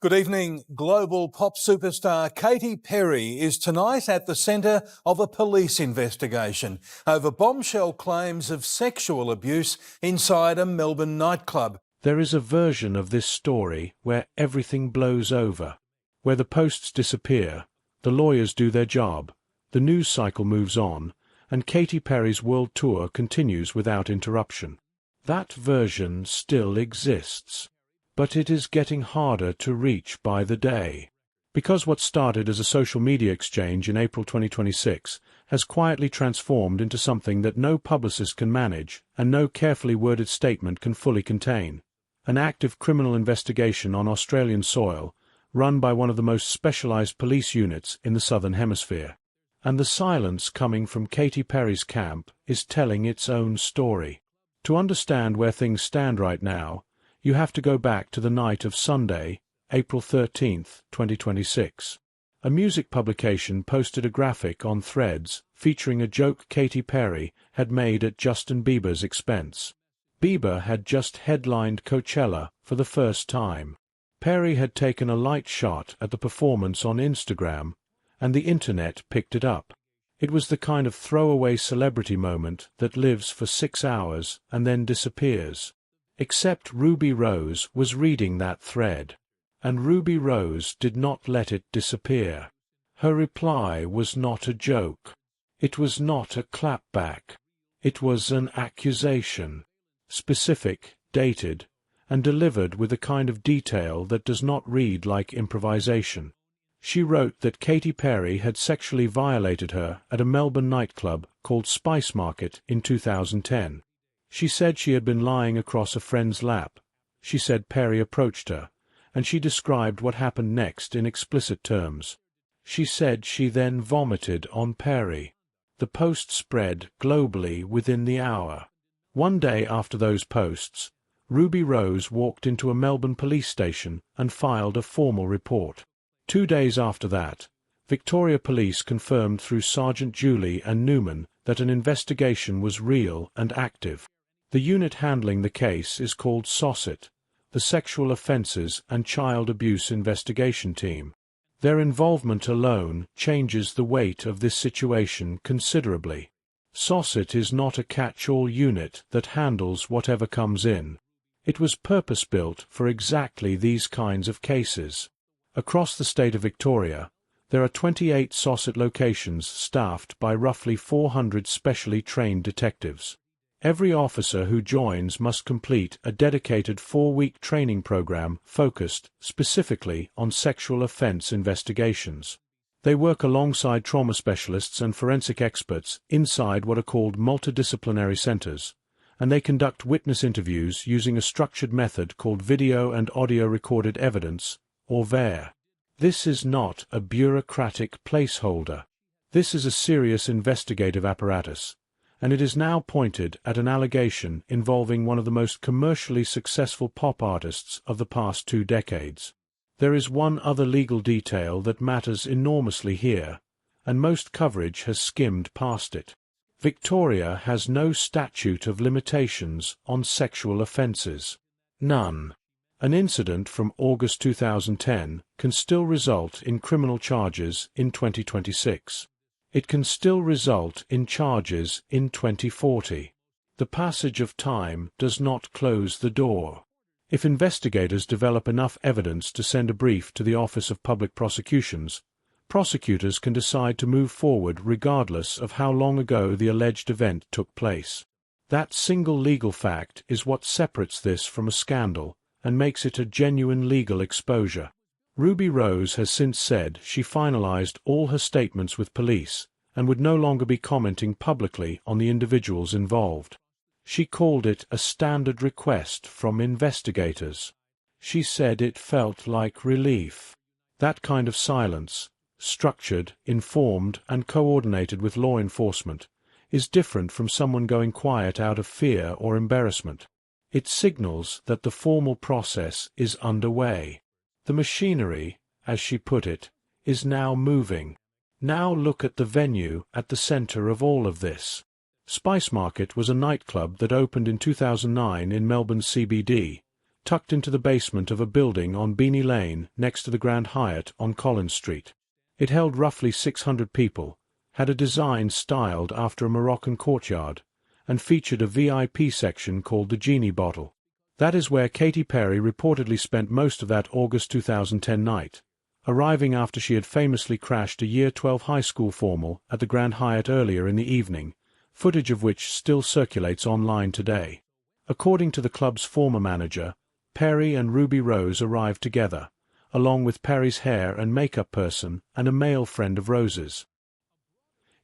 Good evening. Global pop superstar Katy Perry is tonight at the centre of a police investigation over bombshell claims of sexual abuse inside a Melbourne nightclub. There is a version of this story where everything blows over, where the posts disappear, the lawyers do their job, the news cycle moves on, and Katy Perry's world tour continues without interruption. That version still exists. But it is getting harder to reach by the day. Because what started as a social media exchange in April 2026 has quietly transformed into something that no publicist can manage and no carefully worded statement can fully contain. An active criminal investigation on Australian soil, run by one of the most specialised police units in the Southern Hemisphere. And the silence coming from Katy Perry's camp is telling its own story. To understand where things stand right now, you have to go back to the night of Sunday, April 13, 2026. A music publication posted a graphic on Threads featuring a joke Katy Perry had made at Justin Bieber's expense. Bieber had just headlined Coachella for the first time. Perry had taken a light shot at the performance on Instagram, and the internet picked it up. It was the kind of throwaway celebrity moment that lives for 6 hours and then disappears. Except Ruby Rose was reading that thread, and Ruby Rose did not let it disappear. Her reply was not a joke. It was not a clapback. It was an accusation, specific, dated, and delivered with a kind of detail that does not read like improvisation. She wrote that Katy Perry had sexually violated her at a Melbourne nightclub called Spice Market in 2010. She said she had been lying across a friend's lap. She said Perry approached her, and she described what happened next in explicit terms. She said she then vomited on Perry. The post spread globally within the hour. One day after those posts, Ruby Rose walked into a Melbourne police station and filed a formal report. 2 days after that, Victoria Police confirmed through Sergeant Julie and Newman that an investigation was real and active. The unit handling the case is called SOSIT, the Sexual Offences and Child Abuse Investigation Team. Their involvement alone changes the weight of this situation considerably. SOSIT is not a catch-all unit that handles whatever comes in. It was purpose-built for exactly these kinds of cases. Across the state of Victoria, there are 28 SOSIT locations staffed by roughly 400 specially trained detectives. Every officer who joins must complete a dedicated 4-week training program focused specifically on sexual offence investigations. They work alongside trauma specialists and forensic experts inside what are called multidisciplinary centres, and they conduct witness interviews using a structured method called video and audio recorded evidence, or VARE. This is not a bureaucratic placeholder. This is a serious investigative apparatus, and it is now pointed at an allegation involving one of the most commercially successful pop artists of the past 2 decades. There is one other legal detail that matters enormously here, and most coverage has skimmed past it. Victoria has no statute of limitations on sexual offences. None. An incident from August 2010 can still result in criminal charges in 2026. It can still result in charges in 2040. The passage of time does not close the door. If investigators develop enough evidence to send a brief to the Office of Public Prosecutions, prosecutors can decide to move forward regardless of how long ago the alleged event took place. That single legal fact is what separates this from a scandal and makes it a genuine legal exposure. Ruby Rose has since said she finalized all her statements with police and would no longer be commenting publicly on the individuals involved. She called it a standard request from investigators. She said it felt like relief. That kind of silence, structured, informed, and coordinated with law enforcement, is different from someone going quiet out of fear or embarrassment. It signals that the formal process is underway. The machinery, as she put it, is now moving. Now look at the venue at the center of all of this. Spice Market was a nightclub that opened in 2009 in Melbourne's CBD, tucked into the basement of a building on Beanie Lane next to the Grand Hyatt on Collins Street. It held roughly 600 people, had a design styled after a Moroccan courtyard, and featured a VIP section called the Genie Bottle. That is where Katy Perry reportedly spent most of that August 2010 night, arriving after she had famously crashed a Year 12 high school formal at the Grand Hyatt earlier in the evening, footage of which still circulates online today. According to the club's former manager, Perry and Ruby Rose arrived together, along with Perry's hair and makeup person and a male friend of Rose's.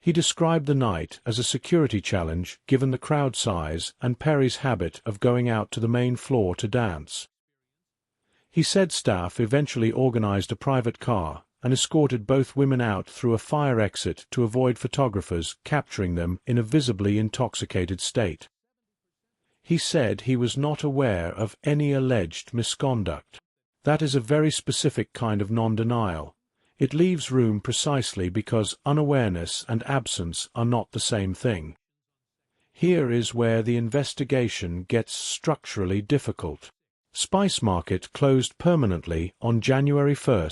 He described the night as a security challenge given the crowd size and Perry's habit of going out to the main floor to dance. He said staff eventually organized a private car and escorted both women out through a fire exit to avoid photographers capturing them in a visibly intoxicated state. He said he was not aware of any alleged misconduct. That is a very specific kind of non-denial. It leaves room precisely because unawareness and absence are not the same thing. Here is where the investigation gets structurally difficult. Spice Market closed permanently on January 1,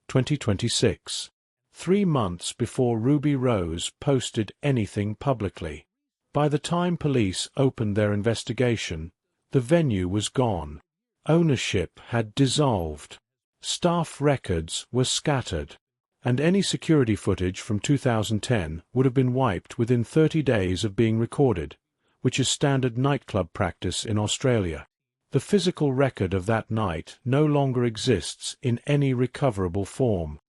2026, 3 months before Ruby Rose posted anything publicly. By the time police opened their investigation, the venue was gone. Ownership had dissolved. Staff records were scattered, and any security footage from 2010 would have been wiped within 30 days of being recorded, which is standard nightclub practice in Australia. The physical record of that night no longer exists in any recoverable form.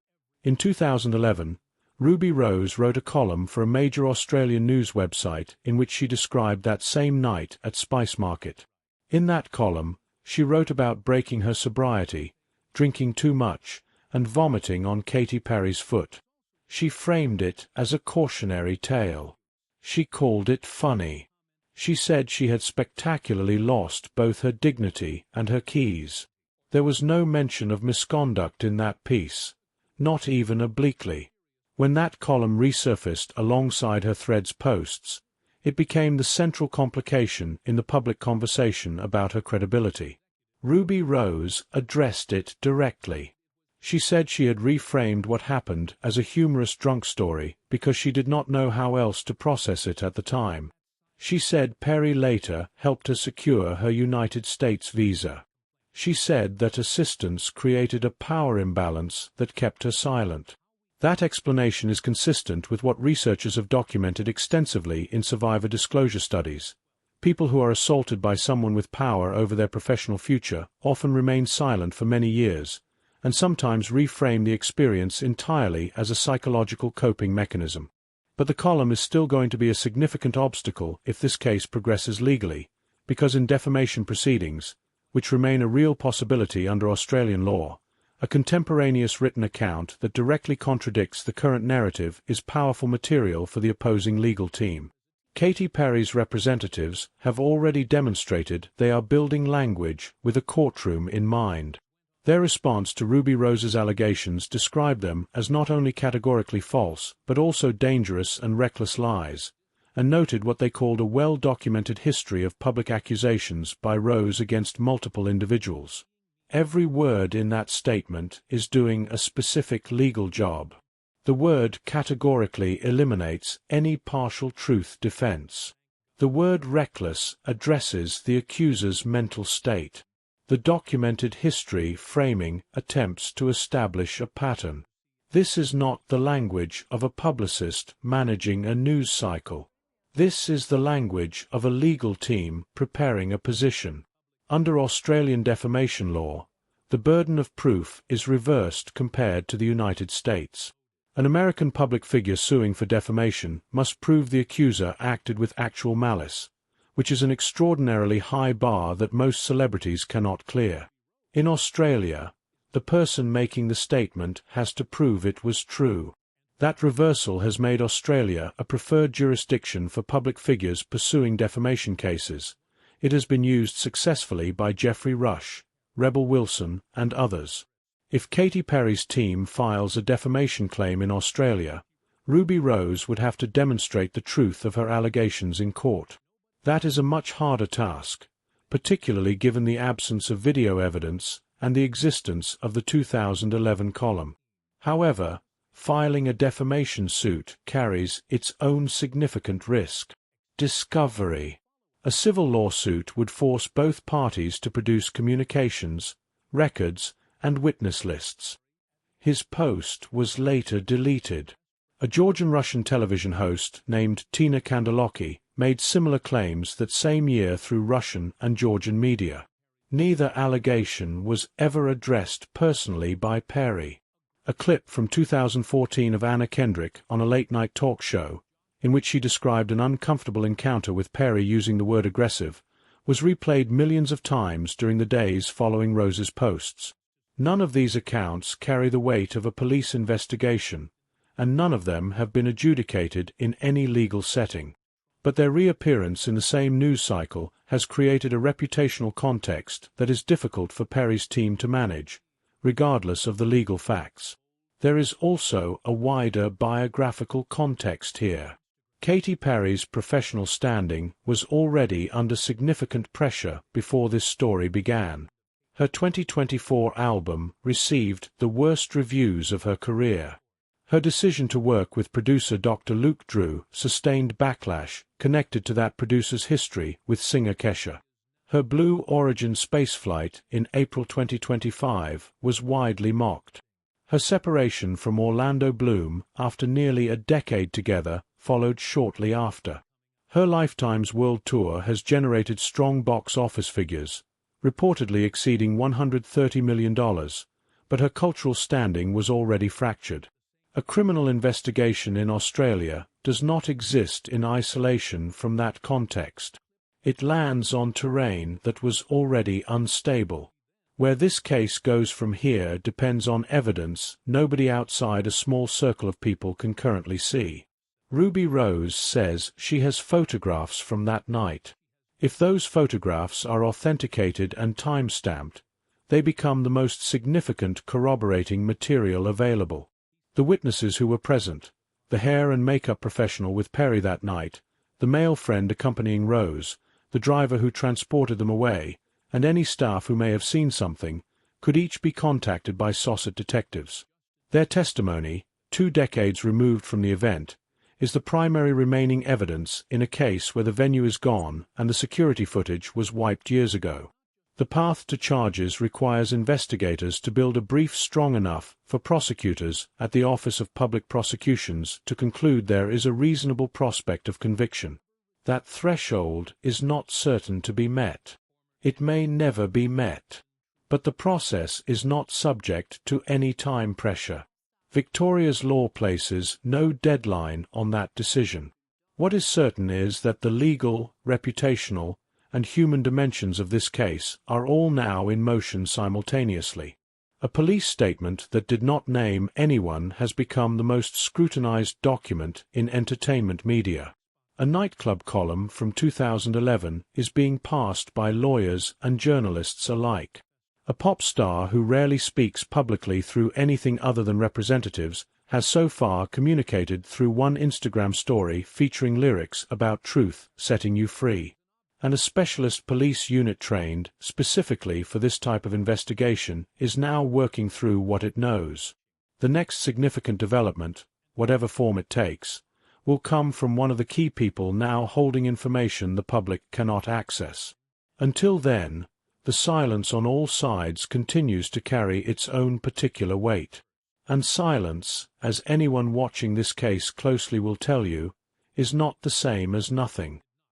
In 2011, Ruby Rose wrote a column for a major Australian news website in which she described that same night at Spice Market. In that column, she wrote about breaking her sobriety, drinking too much, and vomiting on Katy Perry's foot. She framed it as a cautionary tale. She called it funny. She said she had spectacularly lost both her dignity and her keys. There was no mention of misconduct in that piece, not even obliquely. When that column resurfaced alongside her thread's posts, it became the central complication in the public conversation about her credibility. Ruby Rose addressed it directly. She said she had reframed what happened as a humorous drunk story because she did not know how else to process it at the time. She said Perry later helped her secure her United States visa. She said that assistance created a power imbalance that kept her silent. That explanation is consistent with what researchers have documented extensively in survivor disclosure studies. People who are assaulted by someone with power over their professional future often remain silent for many years, and sometimes reframe the experience entirely as a psychological coping mechanism. But the column is still going to be a significant obstacle if this case progresses legally, because in defamation proceedings, which remain a real possibility under Australian law, a contemporaneous written account that directly contradicts the current narrative is powerful material for the opposing legal team. Katy Perry's representatives have already demonstrated they are building language with a courtroom in mind. Their response to Ruby Rose's allegations described them as not only categorically false but also dangerous and reckless lies, and noted what they called a well-documented history of public accusations by Rose against multiple individuals. Every word in that statement is doing a specific legal job. The word categorically eliminates any partial truth defense. The word reckless addresses the accuser's mental state. The documented history framing attempts to establish a pattern. This is not the language of a publicist managing a news cycle. This is the language of a legal team preparing a position. Under Australian defamation law, the burden of proof is reversed compared to the United States. An American public figure suing for defamation must prove the accuser acted with actual malice, which is an extraordinarily high bar that most celebrities cannot clear. In Australia, the person making the statement has to prove it was true. That reversal has made Australia a preferred jurisdiction for public figures pursuing defamation cases. It has been used successfully by Geoffrey Rush, Rebel Wilson, and others. If Katy Perry's team files a defamation claim in Australia, Ruby Rose would have to demonstrate the truth of her allegations in court. That is a much harder task, particularly given the absence of video evidence and the existence of the 2011 column. However, filing a defamation suit carries its own significant risk. Discovery. A civil lawsuit would force both parties to produce communications, records, and witness lists. His post was later deleted. A Georgian-Russian television host named Tina Kandelocki made similar claims that same year through Russian and Georgian media. Neither allegation was ever addressed personally by Perry. A clip from 2014 of Anna Kendrick on a late-night talk show, in which she described an uncomfortable encounter with Perry using the word aggressive, was replayed millions of times during the days following Rose's posts. None of these accounts carry the weight of a police investigation, and none of them have been adjudicated in any legal setting. But their reappearance in the same news cycle has created a reputational context that is difficult for Perry's team to manage, regardless of the legal facts. There is also a wider biographical context here. Katy Perry's professional standing was already under significant pressure before this story began. Her 2024 album received the worst reviews of her career. Her decision to work with producer Dr. Luke Drew sustained backlash connected to that producer's history with singer Kesha. Her Blue Origin spaceflight in April 2025 was widely mocked. Her separation from Orlando Bloom after nearly a decade together followed shortly after. Her Lifetime's world tour has generated strong box office figures, reportedly exceeding $130 million, but her cultural standing was already fractured. A criminal investigation in Australia does not exist in isolation from that context. It lands on terrain that was already unstable. Where this case goes from here depends on evidence nobody outside a small circle of people can currently see. Ruby Rose says she has photographs from that night. If those photographs are authenticated and time-stamped, they become the most significant corroborating material available. The witnesses who were present, the hair and makeup professional with Perry that night, the male friend accompanying Rose, the driver who transported them away, and any staff who may have seen something, could each be contacted by Saucet detectives. Their testimony, 2 decades removed from the event, is the primary remaining evidence in a case where the venue is gone and the security footage was wiped years ago. The path to charges requires investigators to build a brief strong enough for prosecutors at the Office of Public Prosecutions to conclude there is a reasonable prospect of conviction. That threshold is not certain to be met. It may never be met. But the process is not subject to any time pressure. Victoria's law places no deadline on that decision. What is certain is that the legal, reputational, and human dimensions of this case are all now in motion simultaneously. A police statement that did not name anyone has become the most scrutinized document in entertainment media. A nightclub column from 2011 is being passed by lawyers and journalists alike. A pop star who rarely speaks publicly through anything other than representatives has so far communicated through one Instagram story featuring lyrics about truth setting you free. And a specialist police unit trained specifically for this type of investigation is now working through what it knows. The next significant development, whatever form it takes, will come from one of the key people now holding information the public cannot access. Until then, the silence on all sides continues to carry its own particular weight. And silence, as anyone watching this case closely will tell you, is not the same as nothing.